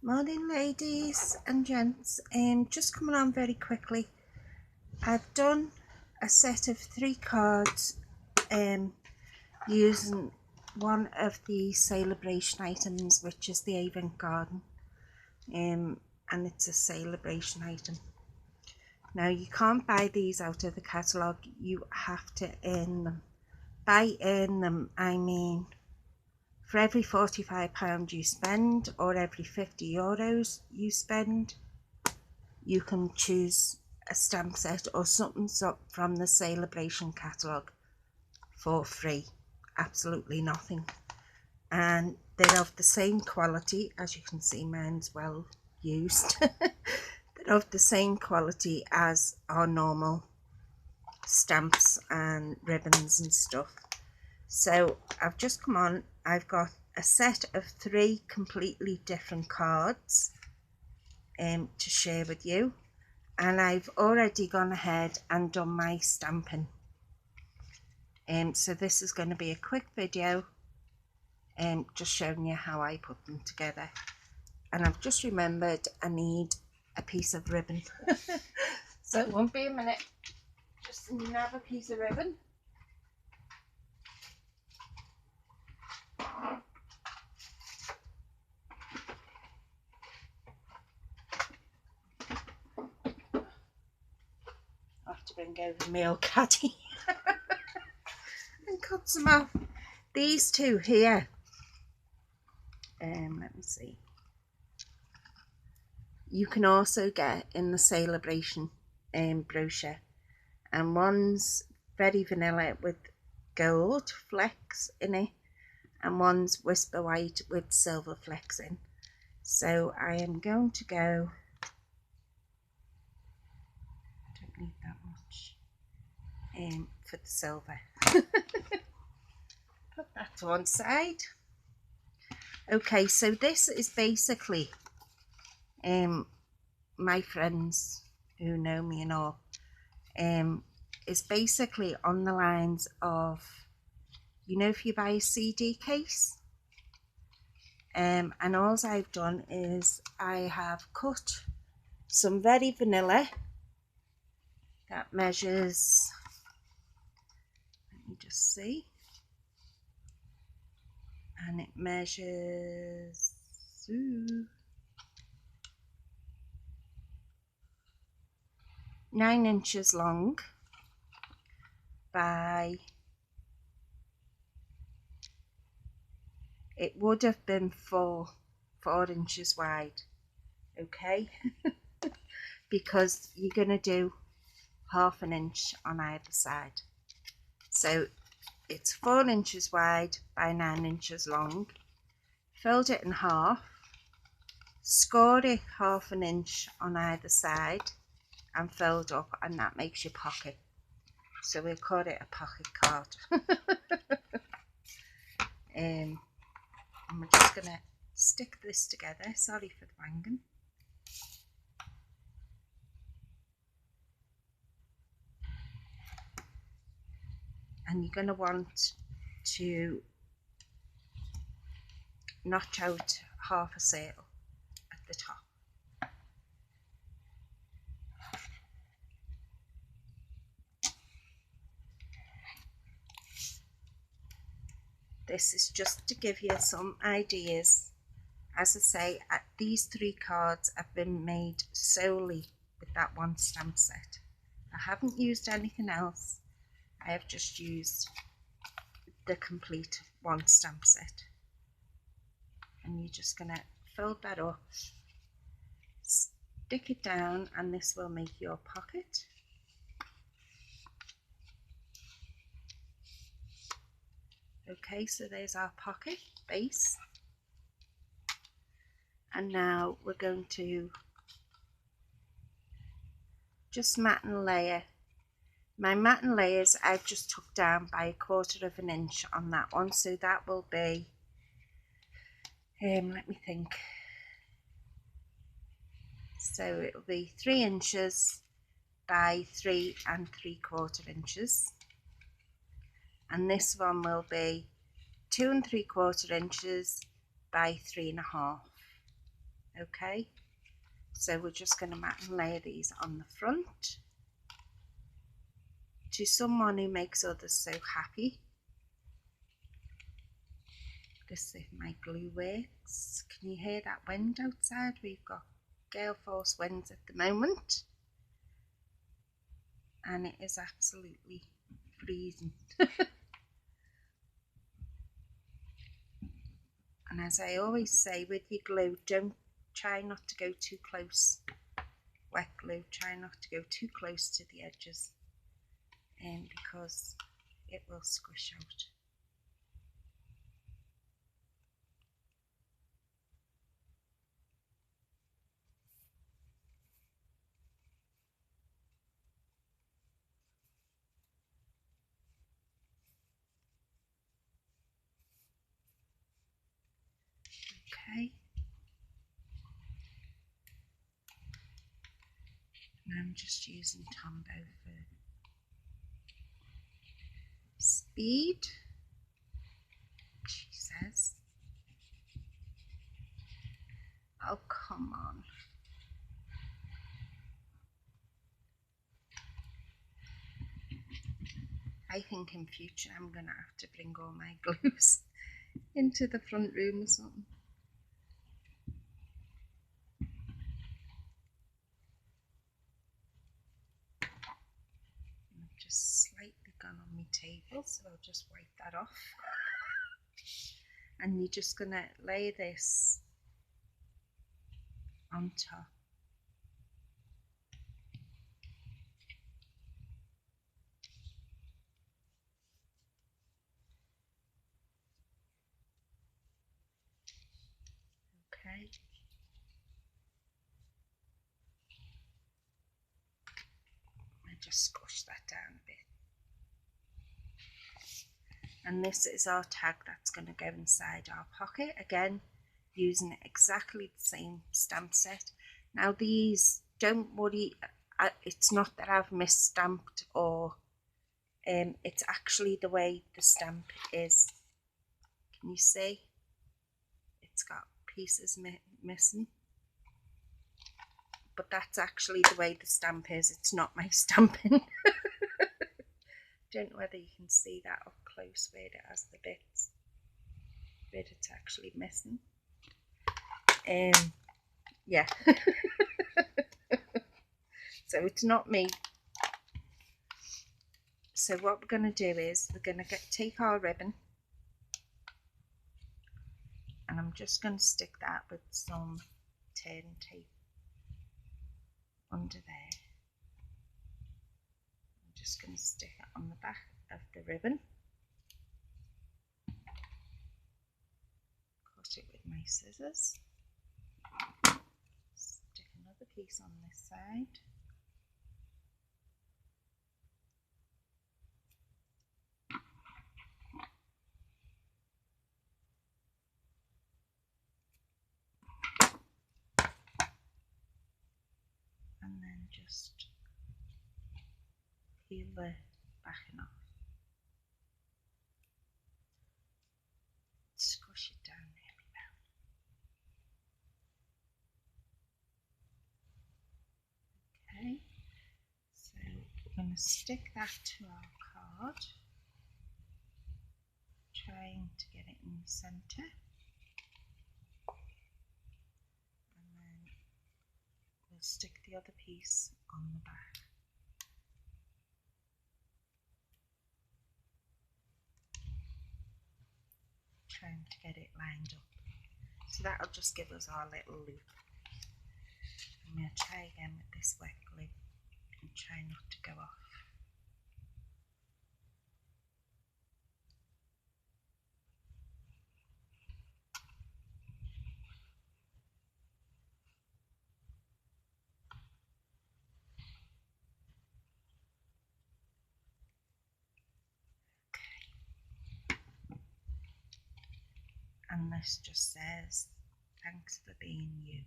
Morning ladies and gents, just coming on very quickly. I've done a set of 3 cards using one of the celebration items, which is the Avant Garden, and it's a celebration item. Now you can't buy these out of the catalogue, you have to earn them. By earn them I mean for every £45 you spend or every €50 you spend, you can choose a stamp set or something from the celebration catalogue for free, absolutely nothing. And they're of the same quality, as you can see mine's well used. They're of the same quality as our normal stamps and ribbons and stuff. So I've just come on, I've got a set of 3 completely different cards to share with you, and I've already gone ahead and done my stamping. So this is going to be a quick video just showing you how I put them together. And I've just remembered I need a piece of ribbon. So it won't be a minute, just grab a piece of ribbon. I have to bring over my old caddy and cut some off. These 2 here, let me see, you can also get in the celebration brochure, and one's very vanilla with gold flecks in it, and one's whisper white with silver flecks in. So I am going to go, don't need that much, for the silver. Put that to one side. Okay, so this is basically my friends who know me and all, is basically on the lines of, you know, if you buy a CD case, and all I've done is I have cut some very vanilla that measures, let me just see, and it measures 9 inches long by, it would have been 4 inches wide, okay? Because you're going to do ½ an inch on either side. So it's 4 inches wide by 9 inches long. Fold it in half, score it ½ an inch on either side and fold up, and that makes your pocket. So we'll call it a pocket card. And we're just going to stick this together. Sorry for the banging. And you're going to want to notch out half a circle at the top. This is just to give you some ideas. As I say, these 3 cards have been made solely with that one stamp set. I haven't used anything else. I have just used the complete one stamp set. And you're just going to fold that up, stick it down, and this will make your pocket. Okay, so there's our pocket base. And now we're going to just mat and layer. My mat and layers I've just took down by 1/4 of an inch on that one, so that will be, let me think, so it will be 3 inches by 3 3/4 inches, and this one will be 2 3/4 inches by 3 1/2. Okay, so we're just going to mat and layer these on the front. To someone who makes others so happy, this is my glue works. Can you hear that wind outside? We've got gale force winds at the moment, and it is absolutely freezing. And as I always say, with your glue, don't try not to go too close. Wet glue, try not to go too close to the edges, because it will squish out. Okay, and I'm just using Tombow for speed, she says. Oh, come on. I think in future I'm going to have to bring all my glues into the front room or something. I've just slightly gone on my table, so I'll just wipe that off. And you're just going to lay this on top. Okay. I just squash that down a bit. And this is our tag that's going to go inside our pocket, again using exactly the same stamp set. Now these, don't worry, it's not that I've misstamped, or it's actually the way the stamp is. Can you see? It's got pieces missing, but that's actually the way the stamp is. It's not my stamping. Don't know whether you can see that up close where it has the bits, but it's actually missing. Yeah. So it's not me. So what we're going to do is we're going to take our ribbon, and I'm just going to stick that with some turn tape under there. I'm just going to stick it on the back of the ribbon. Cut it with my scissors. Stick another piece on this side. And then just peel the backing off. Squish it down there we go. Okay, so we're going to stick that to our card, trying to get it in the centre, and then we'll stick the other piece on the back. Trying to get it lined up. So that'll just give us our little loop. I'm going to try again with this wet glue and try not to go off. And this just says, thanks for being you.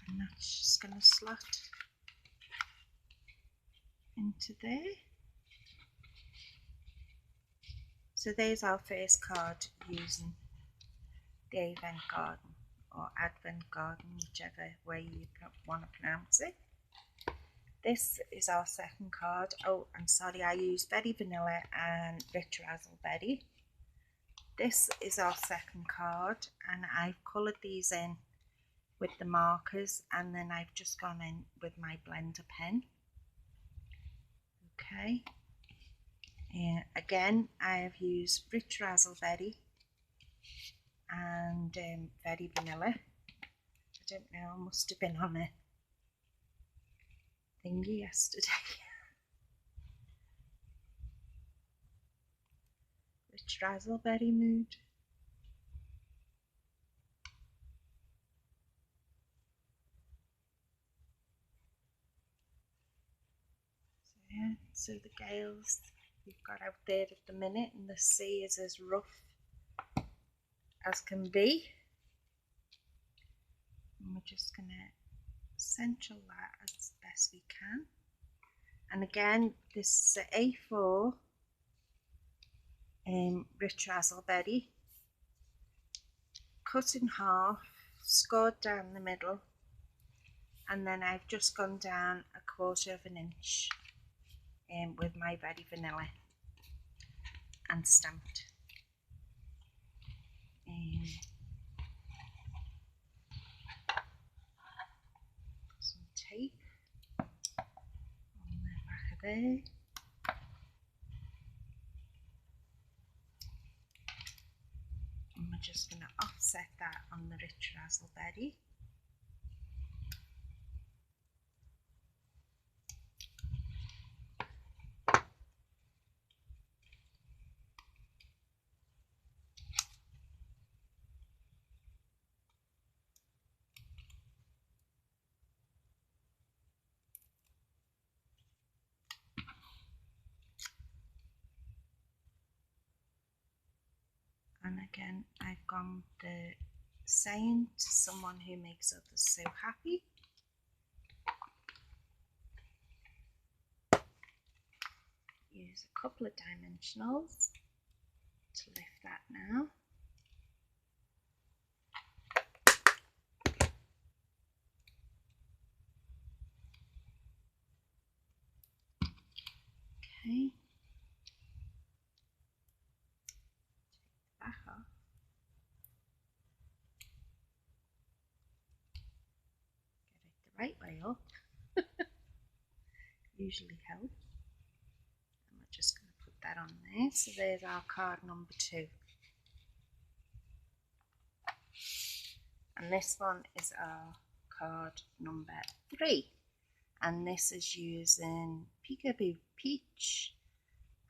And that's just going to slot into there. So there's our first card using the Avant Garden or Advent Garden, whichever way you want to pronounce it. This is our second card. Oh, and sorry, I used Berry Vanilla and Rich Razzleberry. This is our second card, and I've coloured these in with the markers, and then I've just gone in with my blender pen. Okay. Again, I have used Rich Razzleberry and Berry Vanilla. I don't know, I must have been on a thingy yesterday. Rich Razzleberry mood. So yeah, so the gales we've got out there at the minute, and the sea is as rough as can be. And we're just going to central that as best we can. And again, this is an A4 Rich Razzleberry, cut in half, scored down the middle, and then I've just gone down 1/4 of an inch with my Berry Vanilla and stamped. Some tape on the back of there. And we're just going to offset that on the Rich Razzleberry. And again, I've gone the saying to someone who makes others so happy. Use a couple of dimensionals to lift that now. Okay. Take the back off. Get it the right way up. Usually helps. And we're just going to put that on there. So there's our card number 2. And this one is our card number 3. And this is using Peekaboo Peach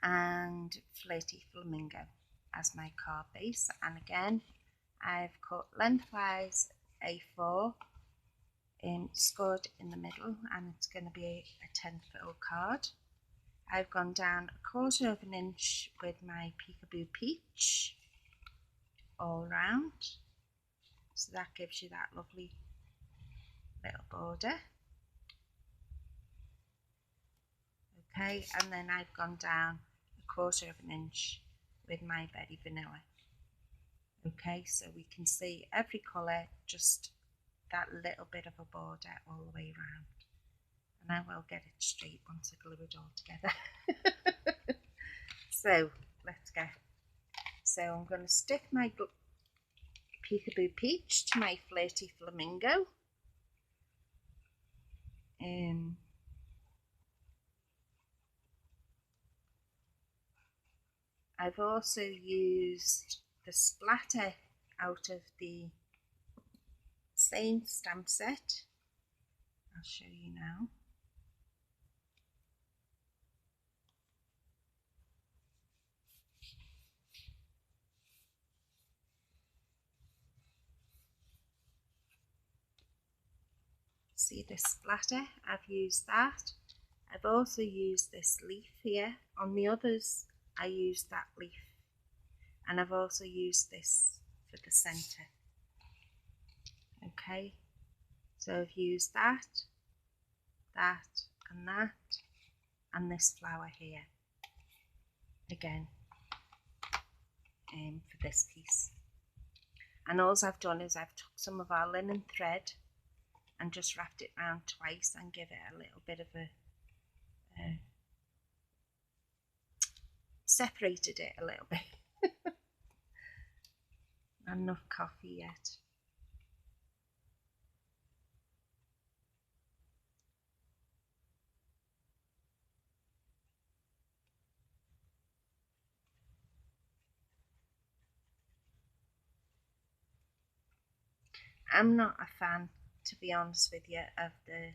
and Flirty Flamingo as my card base. And again, I've cut lengthwise A4, scored in the middle, and it's going to be a 10-fold card. I've gone down 1/4 of an inch with my Peekaboo Peach all round, so that gives you that lovely little border. Okay, and then I've gone down 1/4 of an inch with my Berry Vanilla. Okay, so we can see every colour, just that little bit of a border all the way around. And I will get it straight once I glue it all together. So let's go. So I'm going to stick my Peekaboo Peach to my Flirty Flamingo. I've also used the splatter out of the same stamp set. I'll show you now. See this splatter? I've used that. I've also used this leaf here. On the others, I used that leaf. And I've also used this for the centre. Okay, So I've used that, and that, and this flower here again for this piece. And all I've done is I've took some of our linen thread and just wrapped it round twice and give it a little bit of a separated it a little bit. Not enough coffee yet. I'm not a fan, to be honest with you, of the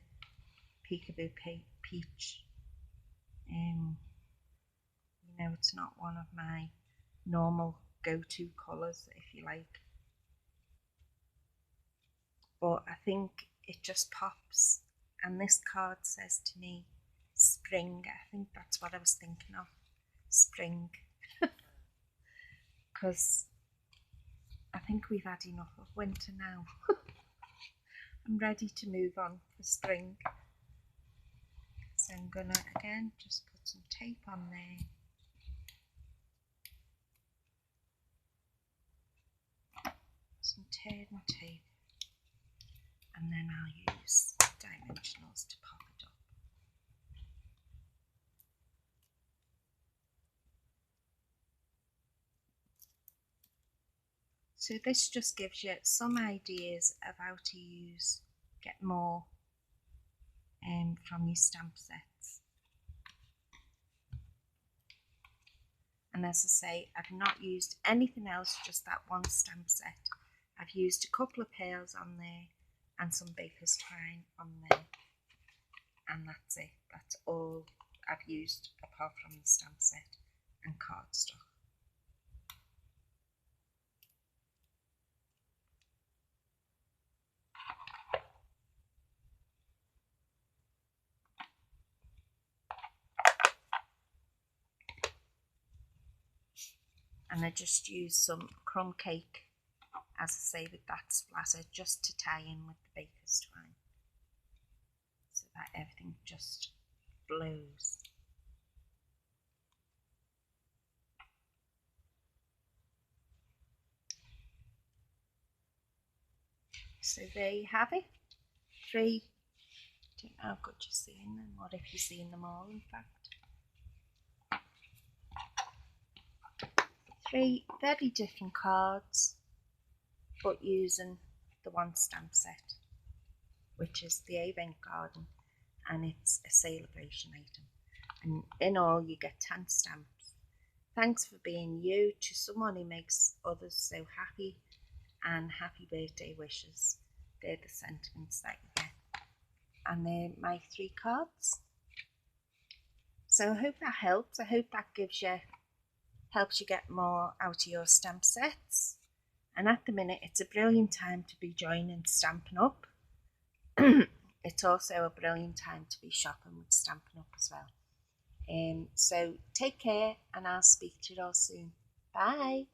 Peekaboo Peach. You know, it's not one of my normal go-to colours, if you like. But I think it just pops. And this card says to me, spring. I think that's what I was thinking of. Spring. Because I think we've had enough of winter now. I'm ready to move on for spring. So I'm gonna again just put some tape on there. Some turn tape, and then I'll use dimensionals to pop it up. So this just gives you some ideas of how to get more from your stamp sets. And as I say, I've not used anything else, just that one stamp set. I've used a couple of pearls on there and some baker's twine on there, and that's it. That's all I've used apart from the stamp set and cardstock. And I just used some crumb cake, as I say, with that splatter, just to tie in with the baker's twine, so that everything just flows. So there you have it. 3, I don't know how good you're seeing them, or if you've seen them all, in fact. 3 very different cards, but using the one stamp set, which is the Avant Garden, and it's a celebration item. And in all, you get 10 stamps. Thanks for being you to someone who makes others so happy, and happy birthday wishes. They're the sentiments that you get. And they're my 3 cards. So I hope that helps. I hope that helps you get more out of your stamp sets. And at the minute, it's a brilliant time to be joining Stampin' Up. It's also a brilliant time to be shopping with Stampin' Up as well. So take care, and I'll speak to you all soon. Bye.